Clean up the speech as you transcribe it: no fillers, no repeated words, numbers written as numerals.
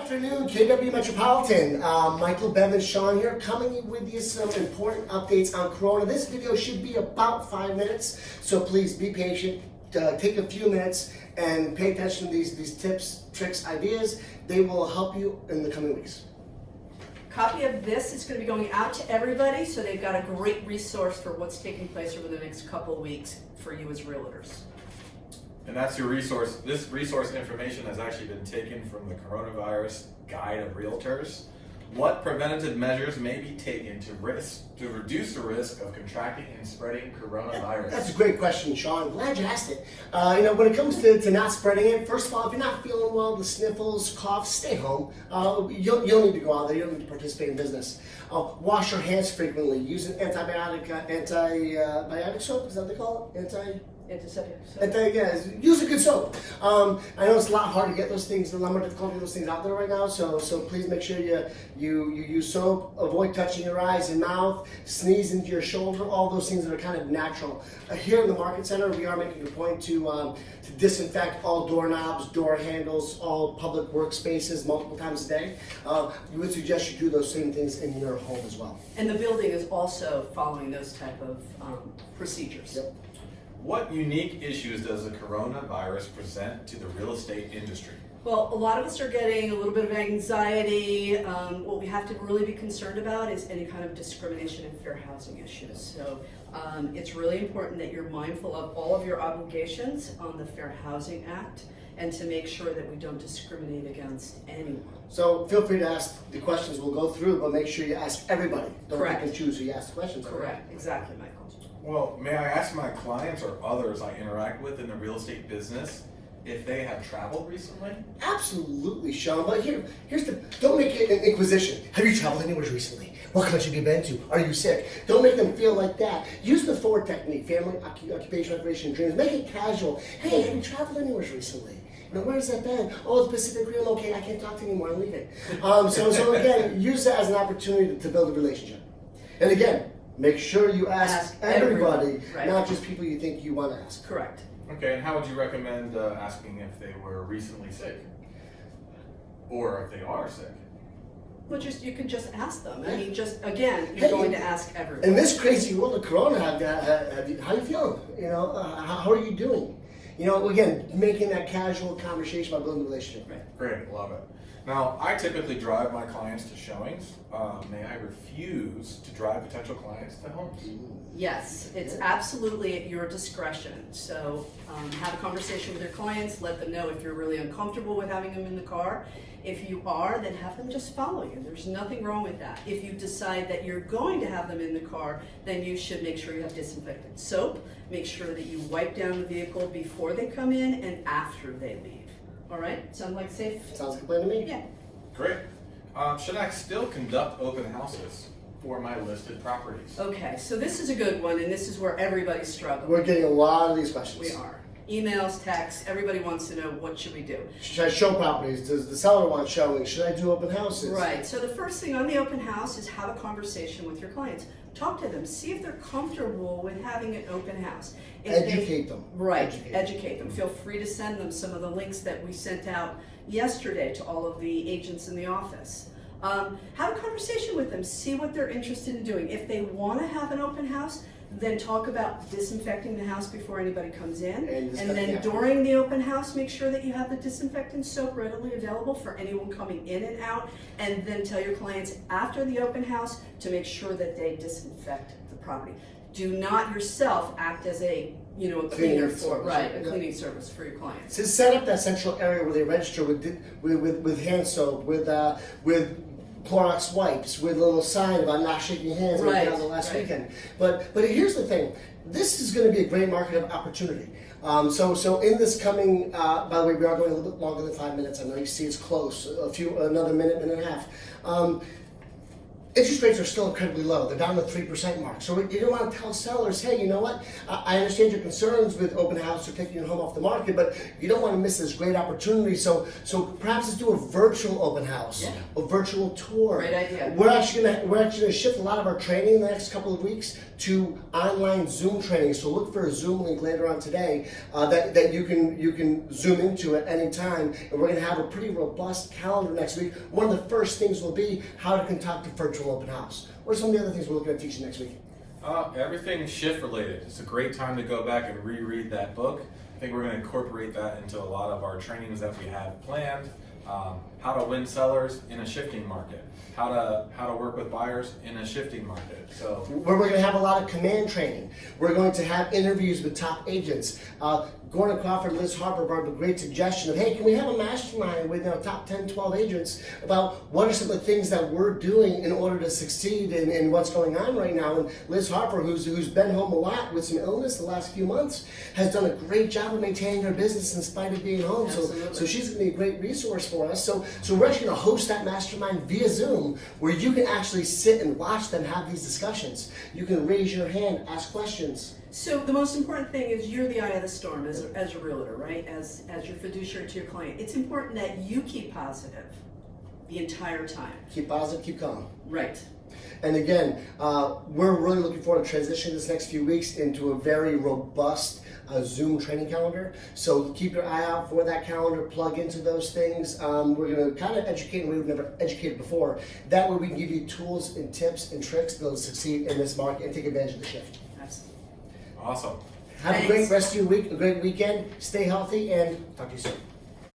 afternoon, KW Metropolitan. Michael, Bevan, Sean here, coming with you some important updates on Corona. This video should be about 5 minutes, so please be patient. Take a few minutes and pay attention to these tips, tricks, ideas. They will help you in the coming weeks. Copy of this is going to be going out to everybody, so they've got a great resource for what's taking place over the next couple of weeks for you as realtors. And that's your resource. This resource information has actually been taken from the Coronavirus Guide of Realtors. What preventative measures may be taken to reduce the risk of contracting and spreading coronavirus? That's a great question, Sean. Glad you asked it. When it comes to not spreading it, first of all, if you're not feeling well, the sniffles, coughs, stay home. You'll need to go out there. You don't need to participate in business. Wash your hands frequently. Use an antibiotic soap. Is that what they call it? Antiseptic. Use a good soap. I know it's a lot hard to get those things, a lot more difficult to get those things out there right now. So please make sure you use soap. Avoid touching your eyes and mouth. Sneeze into your shoulder. All those things that are kind of natural. Here in the Market Center, we are making a point to disinfect all doorknobs, door handles, all public workspaces multiple times a day. We would suggest you do those same things in your home as well. And the building is also following those type of procedures. Yep. What unique issues does the coronavirus present to the real estate industry? Well, a lot of us are getting a little bit of anxiety. What we have to really be concerned about is any kind of discrimination and fair housing issues. So it's really important that you're mindful of all of your obligations on the Fair Housing Act and to make sure that we don't discriminate against anyone. So feel free to ask the questions we'll go through, but make sure you ask everybody. Don't Correct. pick and choose who you ask the questions. Correct, exactly, Michael. Well, may I ask my clients or others I interact with in the real estate business if they have traveled recently? Absolutely, Sean. But don't make it an inquisition. Have you traveled anywhere recently? What country have you been to? Are you sick? Don't make them feel like that. Use the FORWARD technique, family, occupation, recreation, dreams. Make it casual. Hey, have you traveled anywhere recently? Where has that been? Oh, the Pacific Rim. Okay, I can't talk to you anymore. I'm leaving. So again, use that as an opportunity to build a relationship. And again, make sure you ask everybody, right. Not just people you think you want to ask. Correct. Okay, and how would you recommend asking if they were recently sick? Or if they are sick? Well, you can just ask them. I mean, you're going to ask everyone. In this crazy world of Corona, how are you feeling? How are you doing? Again, making that casual conversation about building a relationship. Right. Great, love it. Now, I typically drive my clients to showings. May I refuse to drive potential clients to homes? Yes, it's absolutely at your discretion. So have a conversation with your clients, let them know if you're really uncomfortable with having them in the car. If you are, then have them just follow you. There's nothing wrong with that. If you decide that you're going to have them in the car, then you should make sure you have disinfectant soap. Make sure that you wipe down the vehicle before they come in and after they leave. All right? Sound like safe? Sounds like a plan to me. Yeah. Great. Should I still conduct open houses for my listed properties? Okay, so this is a good one, and this is where everybody's struggling. We're getting a lot of these questions. We are. Emails, texts, everybody wants to know what should we do. Should I show properties? Does the seller want showing? Should I do open houses? Right, so the first thing on the open house is have a conversation with your clients. Talk to them, see if they're comfortable with having an open house. Educate them. Right, educate them. Feel free to send them some of the links that we sent out yesterday to all of the agents in the office. Have a conversation with them, see what they're interested in doing. If they want to have an open house, then talk about disinfecting the house before anybody comes in. And then during the open house, make sure that you have the disinfectant soap readily available for anyone coming in and out. And then tell your clients after the open house to make sure that they disinfect the property. Do not yourself act as a cleaner for cleaning service for your clients. So set up that central area where they register with hand soap, with Clorox wipes, with a little sign about not shaking hands like we did the last weekend. But here's the thing: this is going to be a great market of opportunity. So in this coming, by the way, we are going a little bit longer than 5 minutes. I know you see it's close. Another minute and a half. interest rates are still incredibly low. They're down to 3% mark. So you don't want to tell sellers, hey, you know what? I understand your concerns with open house or taking your home off the market, but you don't want to miss this great opportunity. So perhaps let's do a virtual open house, a virtual tour. Great idea. We're actually gonna shift a lot of our training in the next couple of weeks to online Zoom training. So look for a Zoom link later on today that you can Zoom into at any time. And we're gonna have a pretty robust calendar next week. One of the first things will be how to conduct a virtual open house. What are some of the other things we're looking at teaching next week? Everything shift related. It's a great time to go back and reread that book. I think we're going to incorporate that into a lot of our trainings that we have planned. How to win sellers in a shifting market. How to work with buyers in a shifting market. So we're going to have a lot of command training. We're going to have interviews with top agents. Gordon Crawford and Liz Harper brought up a great suggestion of, hey, can we have a mastermind with our top 10, 12 agents about what are some of the things that we're doing in order to succeed in what's going on right now. And Liz Harper, who's been home a lot with some illness the last few months, has done a great job of maintaining her business in spite of being home. So she's going to be a great resource for us. So we're actually going to host that mastermind via Zoom where you can actually sit and watch them have these discussions. You can raise your hand, ask questions. So the most important thing is you're the eye of the storm as a realtor, right? As your fiduciary to your client. It's important that you keep positive the entire time. Keep positive, keep calm. Right. And again, we're really looking forward to transitioning this next few weeks into a very robust Zoom training calendar. So keep your eye out for that calendar, plug into those things. We're going to kind of educate in a way we've never educated before. That way we can give you tools and tips and tricks to be able to succeed in this market and take advantage of the shift. Absolutely. awesome. Have a great rest of your week, a great weekend. Stay healthy, and talk to you soon.